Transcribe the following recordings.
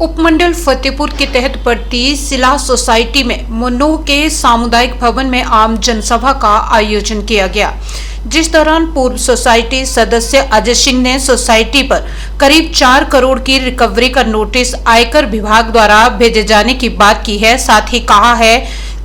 उपमंडल फतेहपुर के तहत पड़ती सिला सोसाइटी में मनोह के सामुदायिक भवन में आम जनसभा का आयोजन किया गया, जिस दौरान पूर्व सोसाइटी सदस्य अजय सिंह ने सोसाइटी पर करीब 4 करोड़ की रिकवरी का नोटिस आयकर विभाग द्वारा भेजे जाने की बात की है। साथ ही कहा है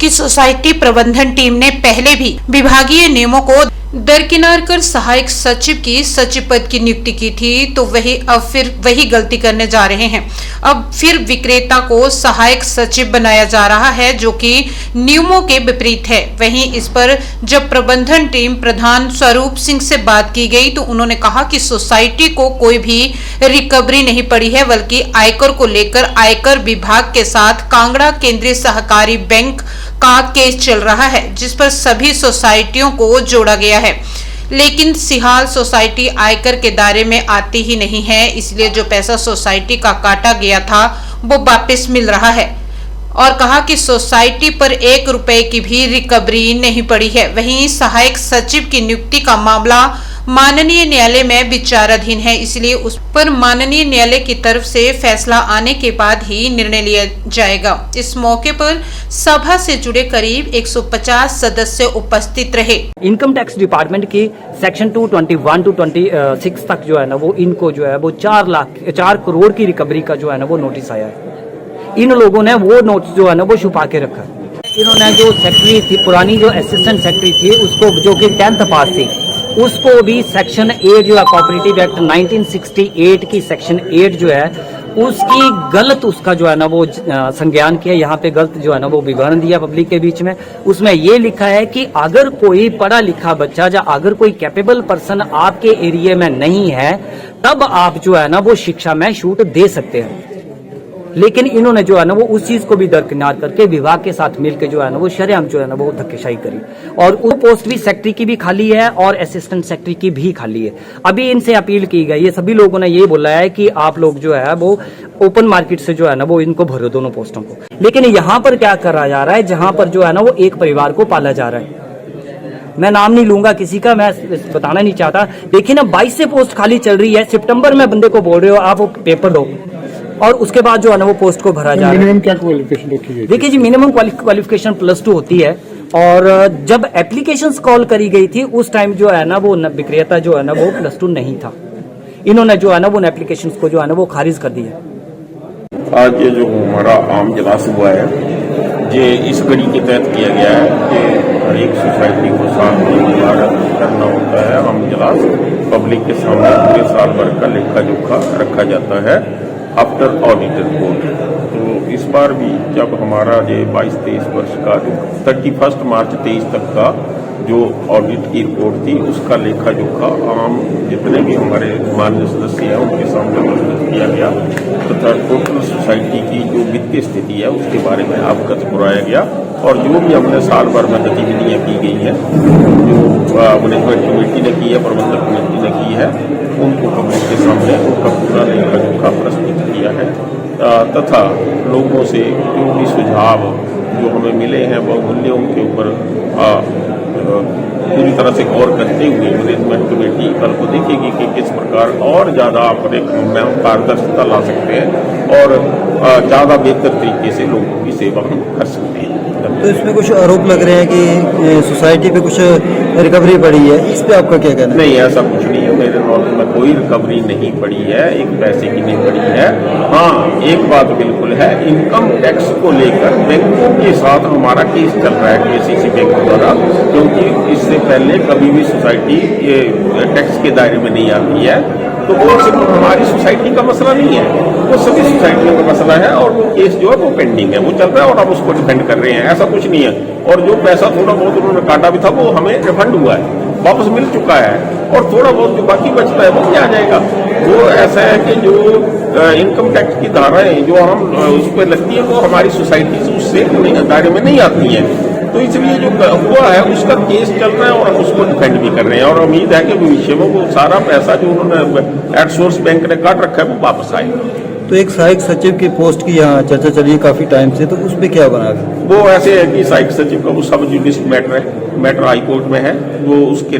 कि सोसाइटी प्रबंधन टीम ने पहले भी विभागीय नियमों को दरकिनार कर सहायक सचिव की सचिव पद की नियुक्ति की थी, तो अब फिर वही गलती करने जा रहे हैं। अब फिर विक्रेता को सहायक सचिव बनाया जा रहा है, जो कि नियमों के विपरीत है। वहीं इस पर जब प्रबंधन टीम प्रधान स्वरूप सिंह से बात की गई तो उन्होंने कहा कि सोसाइटी को कोई भी रिकवरी नहीं पड़ी है, बल्कि आयकर को लेकर आयकर विभाग के साथ कांगड़ा केंद्रीय सहकारी बैंक का केस चल रहा है, जिस पर सभी सोसाइटियों को जोड़ा गया है। लेकिन सिहाल सोसाइटी आयकर के दायरे में आती ही नहीं है, इसलिए जो पैसा सोसाइटी का काटा गया था वो वापस मिल रहा है। और कहा कि सोसाइटी पर 1 रुपए की भी रिकवरी नहीं पड़ी है। वहीं सहायक सचिव की नियुक्ति का मामला माननीय न्यायालय में विचाराधीन है, इसलिए उस पर माननीय न्यायालय की तरफ से फैसला आने के बाद ही निर्णय लिया जाएगा। इस मौके पर सभा से जुड़े करीब 150 सदस्य उपस्थित रहे। इनकम टैक्स डिपार्टमेंट की सेक्शन 221 टू 26 तक जो है ना वो इनको जो है वो 4 करोड़ की रिकवरी का जो है ना वो नोटिस आया है। इन लोगों ने वो नोटिस जो है ना वो छुपा के रखा। इन्होंने जो सेक्रेटरी थी, पुरानी जो असिस्टेंट सेक्रेटरी थी, उसको जो कि 10th पास थी, उसको भी सेक्शन 8 जो है कोऑपरेटिव एक्ट 1968 की सेक्शन 8 जो है उसकी गलत उसका जो है ना वो संज्ञान किया। यहाँ पे गलत जो है ना वो विवरण दिया पब्लिक के बीच में। उसमें ये लिखा है कि अगर कोई पढ़ा लिखा बच्चा या अगर कोई कैपेबल पर्सन आपके एरिया में नहीं है तब आप जो है ना वो शिक्षा में छूट दे सकते हैं। लेकिन इन्होंने जो है ना वो उस चीज को भी दरकिनार करके विभाग के साथ मिलकर जो है ना वो शरेआम जो है ना वो धक्केशाही करी। और वो पोस्ट भी सेक्रेटरी की भी खाली है और असिस्टेंट सेक्रेटरी की भी खाली है। अभी इनसे अपील की गई है, सभी लोगों ने ये बोला है कि आप लोग जो है वो ओपन मार्केट से जो है ना वो इनको भरो दोनों पोस्टों को। लेकिन यहाँ पर क्या करा जा रहा है, जहां पर जो है ना वो एक परिवार को पाला जा रहा है। मैं नाम नहीं लूंगा किसी का, मैं बताना नहीं चाहता। देखिए ना 22 से पोस्ट खाली चल रही है। सितंबर में बंदे को बोल रहे हो आप वो पेपर दो और उसके बाद जो है ना वो पोस्ट को भरा जा रहा है। मिनिमम क्या क्वालिफिकेशन रखी है? देखिए जी, मिनिमम क्वालिफिकेशन +2 होती है। और जब एप्लीकेशंस कॉल करी गई थी उस टाइम जो है ना वो विक्रेता जो है ना वो +2 नहीं था। इन्होंने जो है ना वो एप्लीकेशंस को जो है ना वो खारिज कर दिया। आज ये जो हमारा आम इजलास हुआ है, ये इस कड़ी के तहत किया गया है कि हर एक सोसाइटी को साथ करना होता है। आम इजलास पब्लिक के सामने पूरे साल भर का लेखा जोखा रखा जाता है आफ्टर ऑडिट रिपोर्ट। तो इस बार भी जब हमारा ये 22-23 वर्ष का जो 31 मार्च 23 तक का जो ऑडिट की रिपोर्ट थी उसका लेखा जोखा आम जितने भी हमारे माननीय सदस्य हैं उनके सामने प्रस्तुत किया गया तथा टोटल सोसाइटी की जो वित्तीय स्थिति है उसके बारे में अवगत कराया गया। और जो भी हमने साल भर में गतिविधियाँ की गई हैं, जो मैनेजमेंट कमेटी ने की है, प्रबंधक कमेटी ने की है, उनको पब्लिक के सामने उनका पूरा लेखा जोखा प्रस्तुत किया है। तथा लोगों से जो भी सुझाव जो हमें मिले हैं बहुमूल्य उनके ऊपर पूरी तरह से गौर करते हुए मैनेजमेंट कमेटी कल को देखेगी कि किस प्रकार और ज़्यादा अपने में पारदर्शिता ला सकते हैं और ज़्यादा बेहतर तरीके से लोगों की सेवा हम कर सकते हैं। तो इसमें कुछ आरोप लग रहे हैं कि सोसाइटी पे कुछ रिकवरी पड़ी है, इस पे आपका क्या कहना है? नहीं, ऐसा कुछ नहीं है। मेरे नॉलेज में कोई रिकवरी नहीं पड़ी है, एक पैसे की नहीं पड़ी है। हाँ, एक बात बिल्कुल है, इनकम टैक्स को लेकर बैंकों के साथ हमारा केस चल रहा है केसीसी बैंक द्वारा, क्योंकि इससे पहले कभी भी सोसाइटी ये टैक्स के दायरे में नहीं आती है। तो वो सिर्फ हमारी सोसाइटी का मसला नहीं है, वो सभी सोसाइटियों का मसला है और वो केस जो है वो पेंडिंग है, वो चल रहा है और हम उसको डिफेंड कर रहे हैं। ऐसा कुछ नहीं है। और जो पैसा थोड़ा बहुत उन्होंने काटा भी था वो हमें रिफंड हुआ है, वापस मिल चुका है। और थोड़ा बहुत जो बाकी बचता है वो क्या आ जाएगा। वो ऐसा है कि जो इनकम टैक्स की धाराएं जो हम उस पर लगती है वो हमारी सोसाइटी से उससे दायरे में नहीं आती है। तो इसलिए जो हुआ है उसका केस चल रहा है और हम उसको डिफेंड भी कर रहे हैं। और उम्मीद है कि भविष्य में वो सारा पैसा जो उन्होंने एट सोर्स बैंक ने काट रखा है वो वापस आएगा। तो एक सहायक सचिव की पोस्ट की यहाँ चर्चा चली है काफी टाइम से, तो उस पर क्या बना? वो ऐसे है कि सहायक सचिव का वो सब जुडिशियल मैटर हाई कोर्ट में है, वो उसके